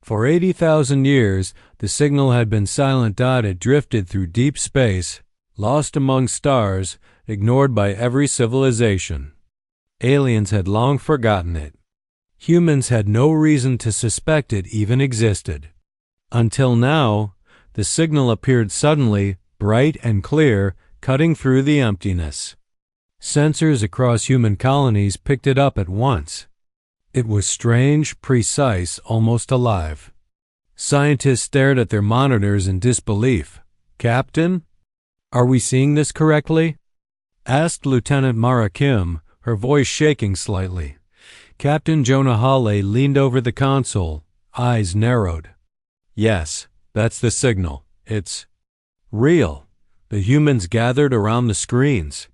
For 80,000 years, the signal had been silent. It drifted through deep space, lost among stars, ignored by every civilization. Aliens had long forgotten it. Humans had no reason to suspect it even existed. Until now, the signal appeared suddenly, bright and clear, cutting through the emptiness. Sensors across human colonies picked it up at once. It was strange, precise, almost alive. Scientists stared at their monitors in disbelief. "Captain, are we seeing this correctly?" asked Lieutenant Mara Kim, her voice shaking slightly. Captain Jonah Hawley leaned over the console, eyes narrowed. "Yes, that's the signal. It's real." The humans gathered around the screens.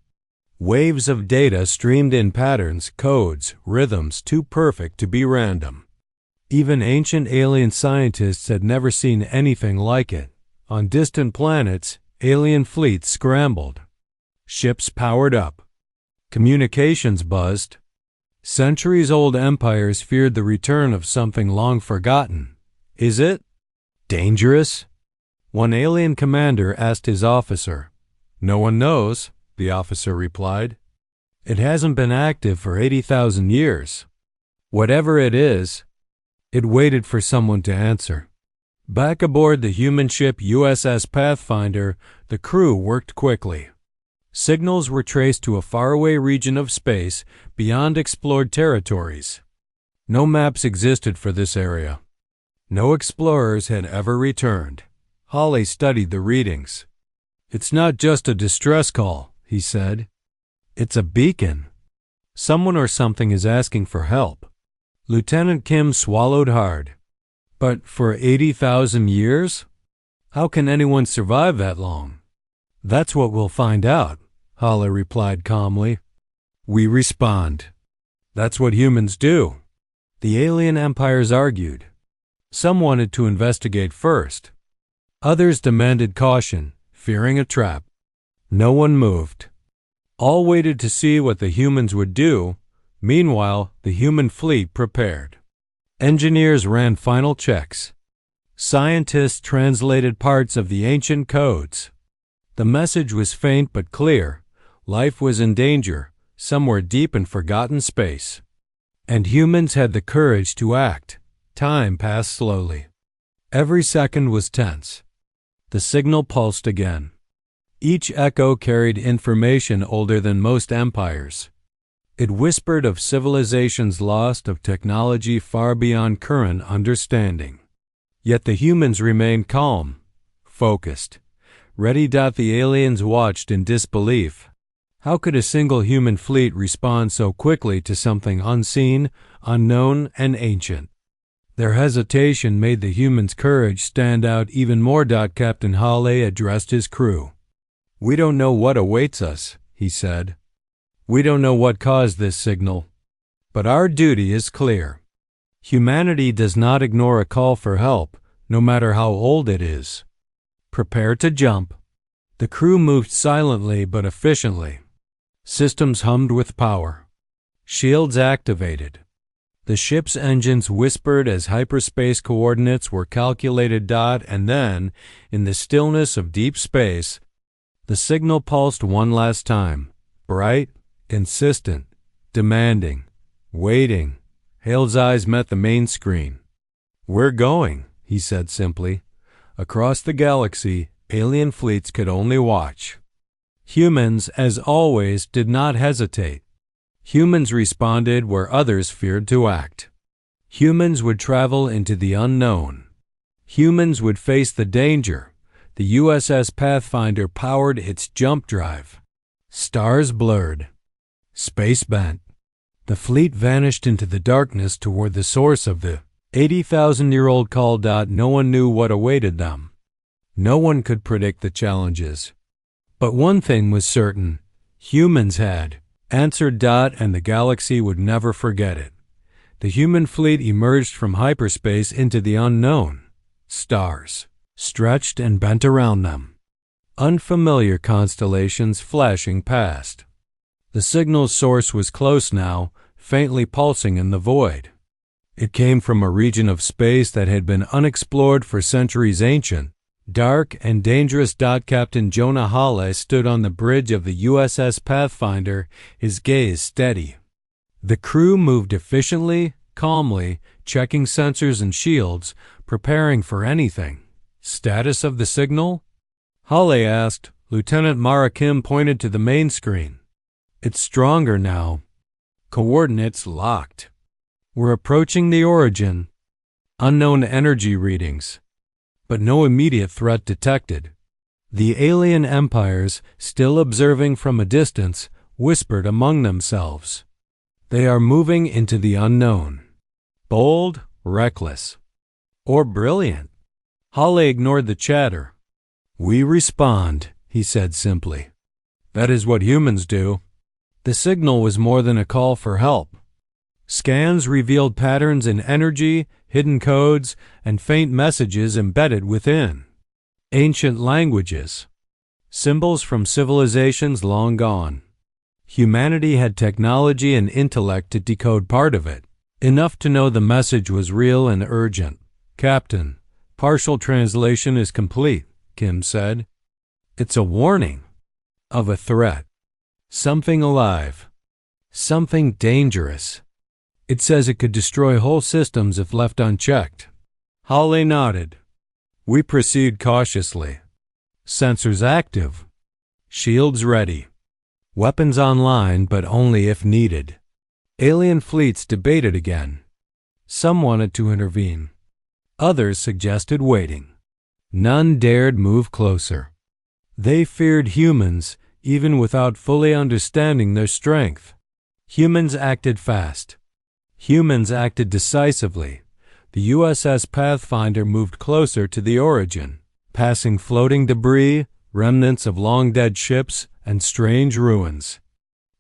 Waves of data streamed in patterns, codes, rhythms too perfect to be random. Even ancient alien scientists had never seen anything like it. On distant planets, alien fleets scrambled. Ships powered up. Communications buzzed. Centuries-old empires feared the return of something long forgotten. "Is it dangerous?" one alien commander asked his officer. "No one knows," the officer replied. "It hasn't been active for 80,000 years. Whatever it is," it waited for someone to answer. Back aboard the human ship USS Pathfinder, the crew worked quickly. Signals were traced to a faraway region of space beyond explored territories. No maps existed for this area. No explorers had ever returned. Hawley studied the readings. "It's not just a distress call," he said. "It's a beacon. Someone or something is asking for help." Lieutenant Kim swallowed hard. "But for 80,000 years? How can anyone survive that long?" "That's what we'll find out," Hawley replied calmly. "We respond. That's what humans do." The alien empires argued. Some wanted to investigate first. Others demanded caution, fearing a trap. No one moved. All waited to see what the humans would do. Meanwhile, the human fleet prepared. Engineers ran final checks. Scientists translated parts of the ancient codes. The message was faint but clear. Life was in danger, somewhere deep in forgotten space. And humans had the courage to act. Time passed slowly. Every second was tense. The signal pulsed again. Each echo carried information older than most empires. It whispered of civilizations lost, of technology far beyond current understanding. Yet the humans remained calm, focused, ready. The aliens watched in disbelief. How could a single human fleet respond so quickly to something unseen, unknown, and ancient? Their hesitation made the humans' courage stand out even more. Captain Hawley addressed his crew. "We don't know what awaits us," he said. "We don't know what caused this signal. But our duty is clear. Humanity does not ignore a call for help, no matter how old it is. Prepare to jump." The crew moved silently but efficiently. Systems hummed with power. Shields activated. The ship's engines whispered as hyperspace coordinates were calculated. And then, in the stillness of deep space, the signal pulsed one last time. Bright, insistent, demanding, waiting. Hale's eyes met the main screen. "We're going," he said simply. Across the galaxy, alien fleets could only watch. Humans, as always, did not hesitate. Humans responded where others feared to act. Humans would travel into the unknown. Humans would face the danger. The USS Pathfinder powered its jump drive. Stars blurred. Space bent. The fleet vanished into the darkness toward the source of the 80,000-year-old call. No one knew what awaited them. No one could predict the challenges. But one thing was certain. Humans had answered. And the galaxy would never forget it. The human fleet emerged from hyperspace into the unknown. Stars stretched and bent around them. Unfamiliar constellations flashing past. The signal's source was close now, faintly pulsing in the void. It came from a region of space that had been unexplored for centuries ancient, dark, and dangerous. Captain Jonah Hawley stood on the bridge of the USS Pathfinder, his gaze steady. The crew moved efficiently, calmly, checking sensors and shields, preparing for anything. Status of the signal? Hawley asked. Lieutenant Mara Kim pointed to the main screen. It's stronger now. Coordinates locked. We're approaching the origin. Unknown energy readings. But no immediate threat detected. The alien empires, still observing from a distance, whispered among themselves. They are moving into the unknown. Bold, reckless. Or brilliant. Hawley ignored the chatter. We respond, he said simply. That is what humans do. The signal was more than a call for help. Scans revealed patterns in energy, hidden codes, and faint messages embedded within. Ancient languages. Symbols from civilizations long gone. Humanity had technology and intellect to decode part of it, enough to know the message was real and urgent. Captain, partial translation is complete, Kim said. It's a warning of a threat. Something alive. Something dangerous. It says it could destroy whole systems if left unchecked. Hawley nodded. We proceed cautiously. Sensors active. Shields ready. Weapons online, but only if needed. Alien fleets debated again. Some wanted to intervene. Others suggested waiting. None dared move closer. They feared humans, even without fully understanding their strength. Humans acted fast. Humans acted decisively. The USS Pathfinder moved closer to the origin, passing floating debris, remnants of long-dead ships, and strange ruins.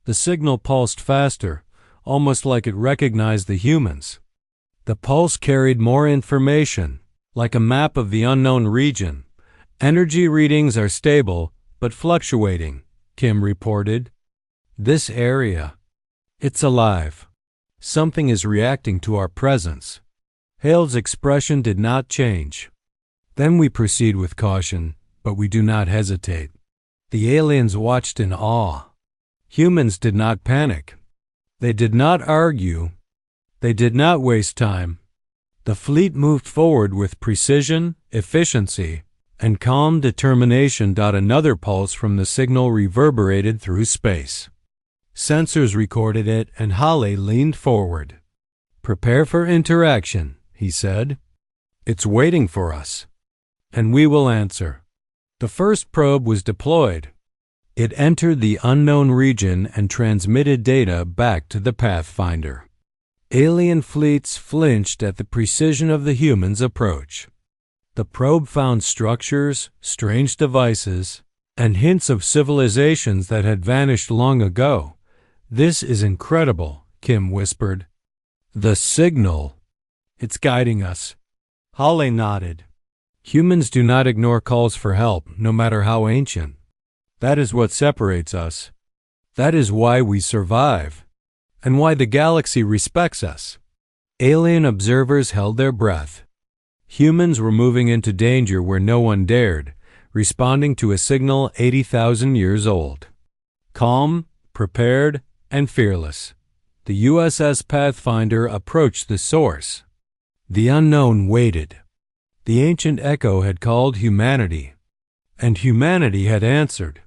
The signal pulsed faster, almost like it recognized the humans. The pulse carried more information, like a map of the unknown region. Energy readings are stable, but fluctuating, Kim reported. This area, it's alive. Something is reacting to our presence. Hale's expression did not change. Then we proceed with caution, but we do not hesitate. The aliens watched in awe. Humans did not panic. They did not argue. They did not waste time. The fleet moved forward with precision, efficiency, and calm determination. Another pulse from the signal reverberated through space. Sensors recorded it, and Hawley leaned forward. Prepare for interaction, he said. It's waiting for us. And we will answer. The first probe was deployed. It entered the unknown region and transmitted data back to the Pathfinder. Alien fleets flinched at the precision of the humans' approach. The probe found structures, strange devices, and hints of civilizations that had vanished long ago. This is incredible, Kim whispered. The signal. It's guiding us. Hawley nodded. Humans do not ignore calls for help, no matter how ancient. That is what separates us. That is why we survive, and why the galaxy respects us. Alien observers held their breath. Humans were moving into danger where no one dared, responding to a signal 80,000 years old. Calm, prepared, and fearless, the USS Pathfinder approached the source. The unknown waited. The ancient echo had called humanity, and humanity had answered.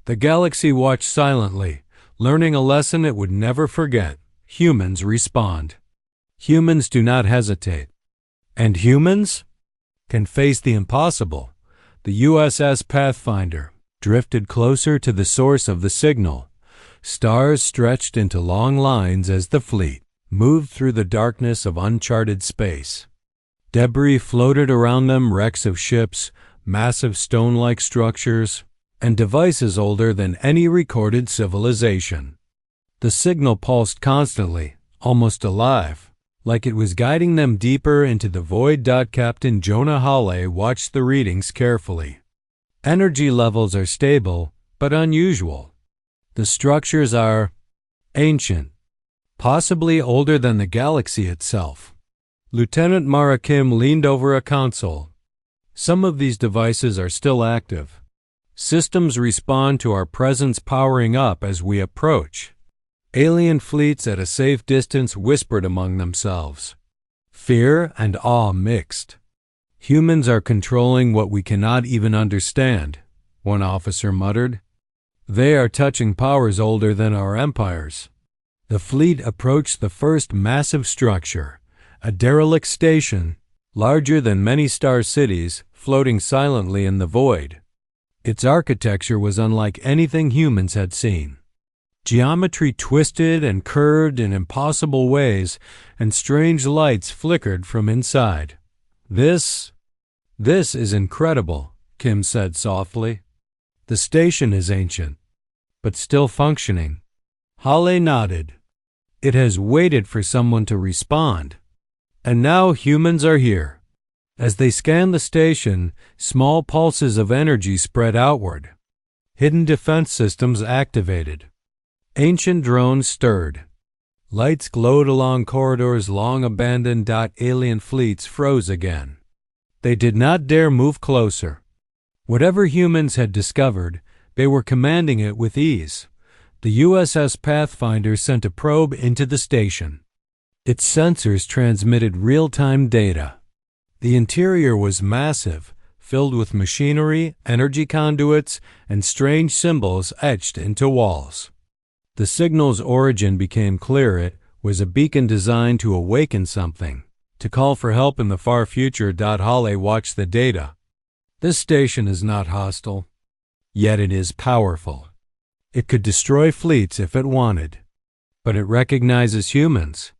The galaxy watched silently, learning a lesson it would never forget. Humans respond. Humans do not hesitate. And humans can face the impossible. The USS Pathfinder drifted closer to the source of the signal. Stars stretched into long lines as the fleet moved through the darkness of uncharted space. Debris floated around them, wrecks of ships, massive stone-like structures, and devices older than any recorded civilization. The signal pulsed constantly, almost alive, like it was guiding them deeper into the void. Captain Jonah Hawley watched the readings carefully. Energy levels are stable, but unusual. The structures are ancient, possibly older than the galaxy itself. Lieutenant Mara Kim leaned over a console. Some of these devices are still active. Systems respond to our presence powering up as we approach. Alien fleets at a safe distance whispered among themselves. Fear and awe mixed. Humans are controlling what we cannot even understand, one officer muttered. They are touching powers older than our empires. The fleet approached the first massive structure, a derelict station, larger than many star cities, floating silently in the void. Its architecture was unlike anything humans had seen. Geometry twisted and curved in impossible ways, and strange lights flickered from inside. This is incredible, Kim said softly. The station is ancient, but still functioning. Hale nodded. It has waited for someone to respond. And now humans are here. As they scanned the station, small pulses of energy spread outward. Hidden defense systems activated. Ancient drones stirred. Lights glowed along corridors long abandoned. Alien fleets froze again. They did not dare move closer. Whatever humans had discovered, they were commanding it with ease. The USS Pathfinder sent a probe into the station. Its sensors transmitted real-time data. The interior was massive, filled with machinery, energy conduits, and strange symbols etched into walls. The signal's origin became clear. It was a beacon designed to awaken something, to call for help in the far future. Hale watched the data. This station is not hostile, yet it is powerful. It could destroy fleets if it wanted, but it recognizes humans.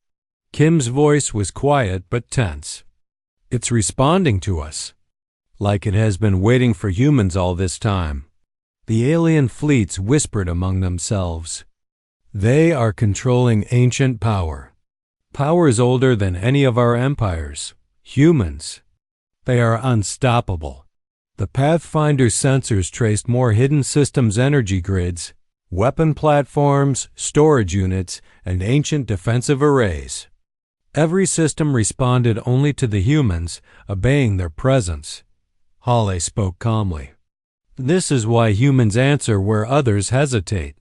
Kim's voice was quiet but tense. It's responding to us, like it has been waiting for humans all this time. The alien fleets whispered among themselves. They are controlling ancient power. Powers older than any of our empires. Humans. They are unstoppable. The Pathfinder sensors traced more hidden systems energy grids, weapon platforms, storage units, and ancient defensive arrays. Every system responded only to the humans, obeying their presence. Hale spoke calmly. This is why humans answer where others hesitate.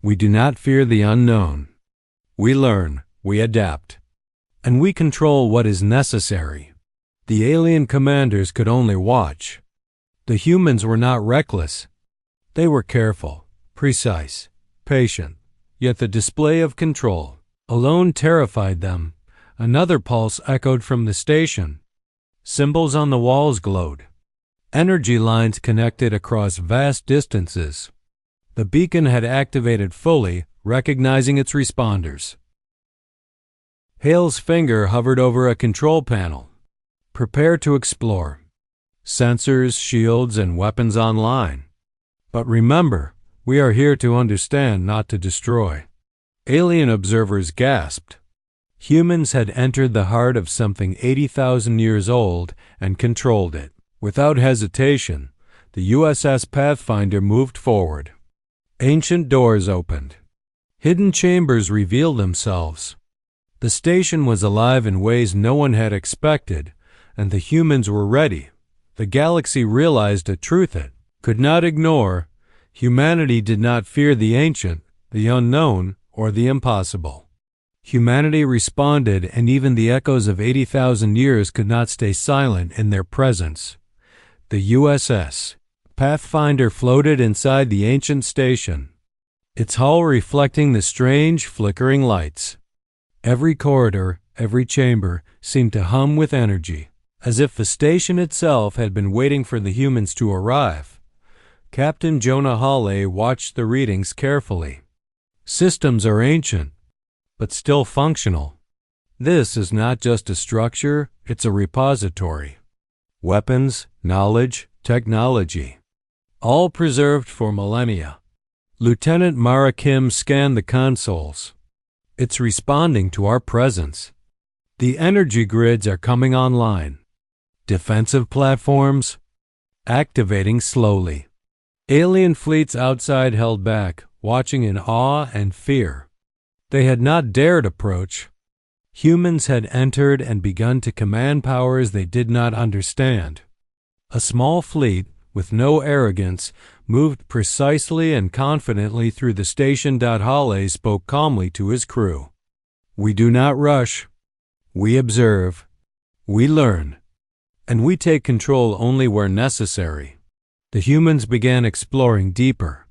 We do not fear the unknown. We learn, we adapt, and we control what is necessary. The alien commanders could only watch. The humans were not reckless. They were careful, precise, patient, yet the display of control alone terrified them. Another pulse echoed from the station. Symbols on the walls glowed. Energy lines connected across vast distances. The beacon had activated fully, recognizing its responders. Hale's finger hovered over a control panel. Prepare to explore. Sensors, shields, and weapons online. But remember, we are here to understand, not to destroy. Alien observers gasped. Humans had entered the heart of something 80,000 years old and controlled it. Without hesitation, the USS Pathfinder moved forward. Ancient doors opened. Hidden chambers revealed themselves. The station was alive in ways no one had expected, and the humans were ready. The galaxy realized a truth it could not ignore. Humanity did not fear the ancient, the unknown, or the impossible. Humanity responded, and even the echoes of 80,000 years could not stay silent in their presence. The USS Pathfinder floated inside the ancient station, its hull reflecting the strange, flickering lights. Every corridor, every chamber seemed to hum with energy, as if the station itself had been waiting for the humans to arrive. Captain Jonah Hale watched the readings carefully. Systems are ancient, but still functional. This is not just a structure, it's a repository. Weapons, knowledge, technology, all preserved for millennia. Lieutenant Mara Kim scanned the consoles. It's responding to our presence. The energy grids are coming online. Defensive platforms activating slowly. Alien fleets outside held back, watching in awe and fear. They had not dared approach. Humans had entered and begun to command powers they did not understand. A small fleet, with no arrogance, moved precisely and confidently through the station. Hale spoke calmly to his crew. We do not rush. We observe. We learn. And we take control only where necessary. The humans began exploring deeper.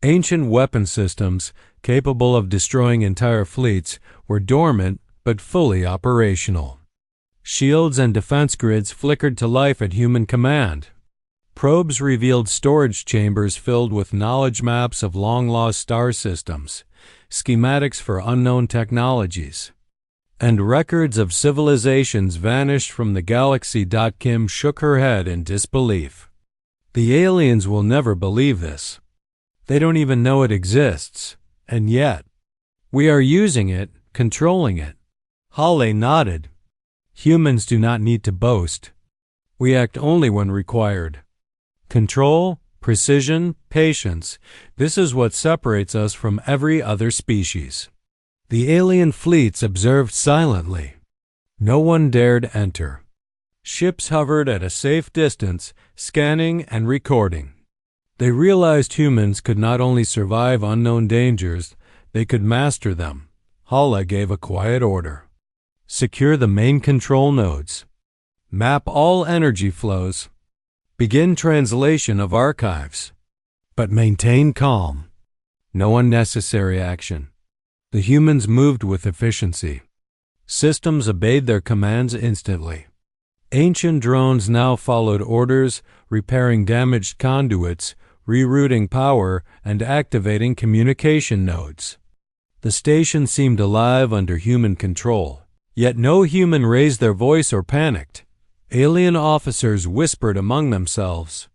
Ancient weapon systems, capable of destroying entire fleets, were dormant but fully operational. Shields and defense grids flickered to life at human command. Probes revealed storage chambers filled with knowledge maps of long-lost star systems, schematics for unknown technologies, and records of civilizations vanished from the galaxy. Kim shook her head in disbelief. The aliens will never believe this. They don't even know it exists, and yet, we are using it, controlling it. Hale nodded. Humans do not need to boast. We act only when required. Control, precision, patience, this is what separates us from every other species. The alien fleets observed silently. No one dared enter. Ships hovered at a safe distance, scanning and recording. They realized humans could not only survive unknown dangers, they could master them. Hale gave a quiet order. Secure the main control nodes. Map all energy flows. Begin translation of archives. But maintain calm. No unnecessary action. The humans moved with efficiency. Systems obeyed their commands instantly. Ancient drones now followed orders, repairing damaged conduits, rerouting power, and activating communication nodes. The station seemed alive under human control. Yet no human raised their voice or panicked. Alien officers whispered among themselves.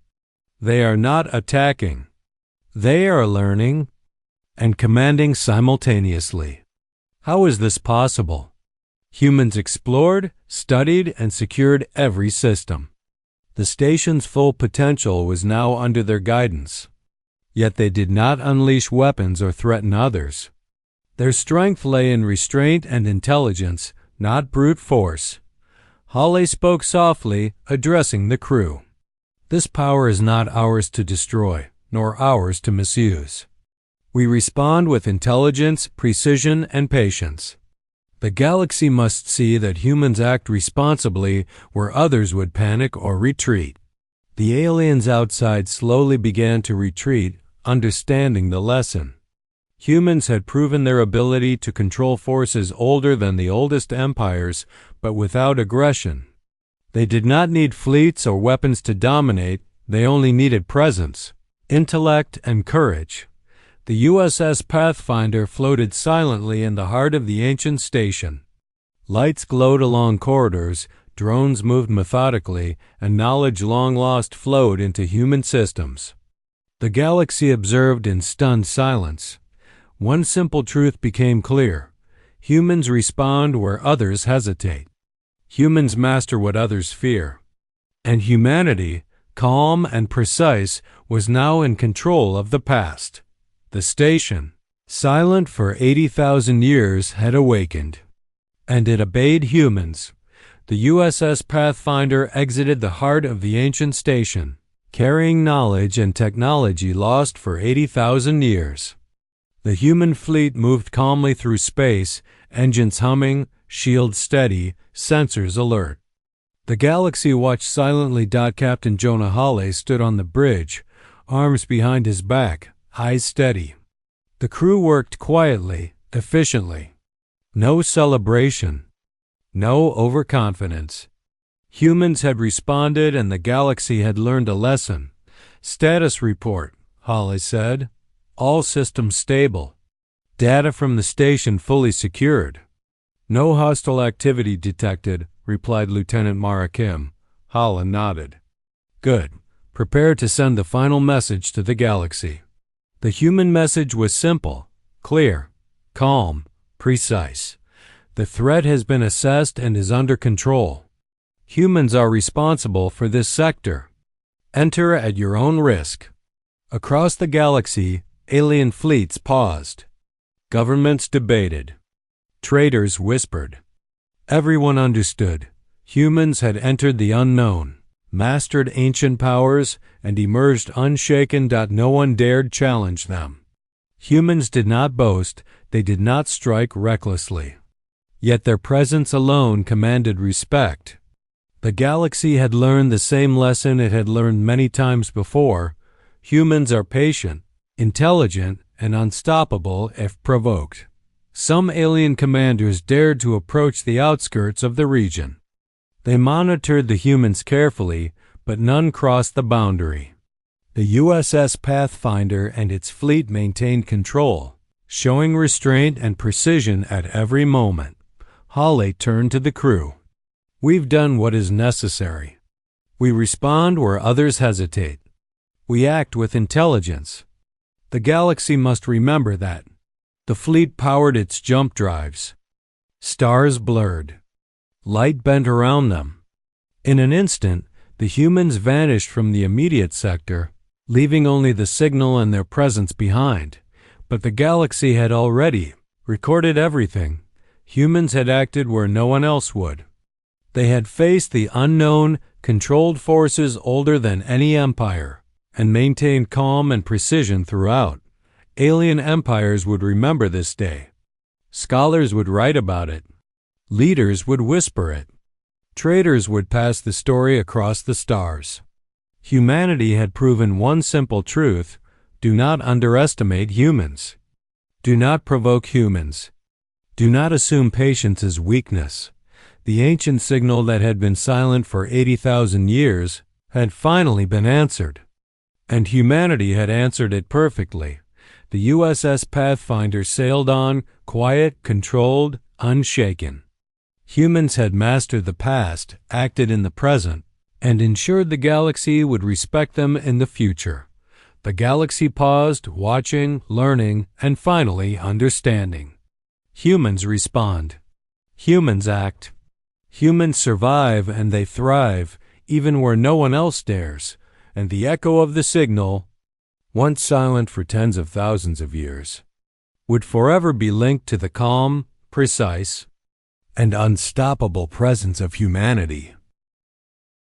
They are not attacking. They are learning and commanding simultaneously. How is this possible? Humans explored, studied, and secured every system. The station's full potential was now under their guidance. Yet they did not unleash weapons or threaten others. Their strength lay in restraint and intelligence, not brute force. Hale spoke softly, addressing the crew. This power is not ours to destroy, nor ours to misuse. We respond with intelligence, precision, and patience. The galaxy must see that humans act responsibly where others would panic or retreat. The aliens outside slowly began to retreat, understanding the lesson. Humans had proven their ability to control forces older than the oldest empires, but without aggression. They did not need fleets or weapons to dominate, they only needed presence, intellect, and courage. The USS Pathfinder floated silently in the heart of the ancient station. Lights glowed along corridors, drones moved methodically, and knowledge long lost flowed into human systems. The galaxy observed in stunned silence. One simple truth became clear. Humans respond where others hesitate. Humans master what others fear. And humanity, calm and precise, was now in control of the past. The station, silent for 80,000 years, had awakened. And it obeyed humans. The USS Pathfinder exited the heart of the ancient station, carrying knowledge and technology lost for 80,000 years. The human fleet moved calmly through space, engines humming, shields steady, sensors alert. The galaxy watched silently. Captain Jonah Hale stood on the bridge, arms behind his back, eyes steady. The crew worked quietly, efficiently. No celebration. No overconfidence. Humans had responded and the galaxy had learned a lesson. Status report, Hale said. All systems stable. Data from the station fully secured. No hostile activity detected, replied Lieutenant Mara Kim. Hale nodded. Good. Prepare to send the final message to the galaxy. The human message was simple, clear, calm, precise. The threat has been assessed and is under control. Humans are responsible for this sector. Enter at your own risk. Across the galaxy, alien fleets paused. Governments debated. Traders whispered. Everyone understood. Humans had entered the unknown, mastered ancient powers, and emerged unshaken. No one dared challenge them. Humans did not boast, they did not strike recklessly. Yet their presence alone commanded respect. The galaxy had learned the same lesson it had learned many times before. Humans are patient, intelligent, and unstoppable if provoked. Some alien commanders dared to approach the outskirts of the region. They monitored the humans carefully, but none crossed the boundary. The USS Pathfinder and its fleet maintained control, showing restraint and precision at every moment. Hawley turned to the crew. "We've done what is necessary. We respond where others hesitate. We act with intelligence. The galaxy must remember that." The fleet powered its jump drives. Stars blurred. Light bent around them. In an instant, the humans vanished from the immediate sector, leaving only the signal and their presence behind. But the galaxy had already recorded everything. Humans had acted where no one else would. They had faced the unknown, controlled forces older than any empire, and maintained calm and precision throughout. Alien empires would remember this day. Scholars would write about it. Leaders would whisper it. Traders would pass the story across the stars. Humanity had proven one simple truth: do not underestimate humans. Do not provoke humans. Do not assume patience is weakness. The ancient signal that had been silent for 80,000 years had finally been answered. And humanity had answered it perfectly. The USS Pathfinder sailed on, quiet, controlled, unshaken. Humans had mastered the past, acted in the present, and ensured the galaxy would respect them in the future. The galaxy paused, watching, learning, and finally understanding. Humans respond. Humans act. Humans survive and they thrive, even where no one else dares, and the echo of the signal, once silent for tens of thousands of years, would forever be linked to the calm, precise, and unstoppable presence of humanity.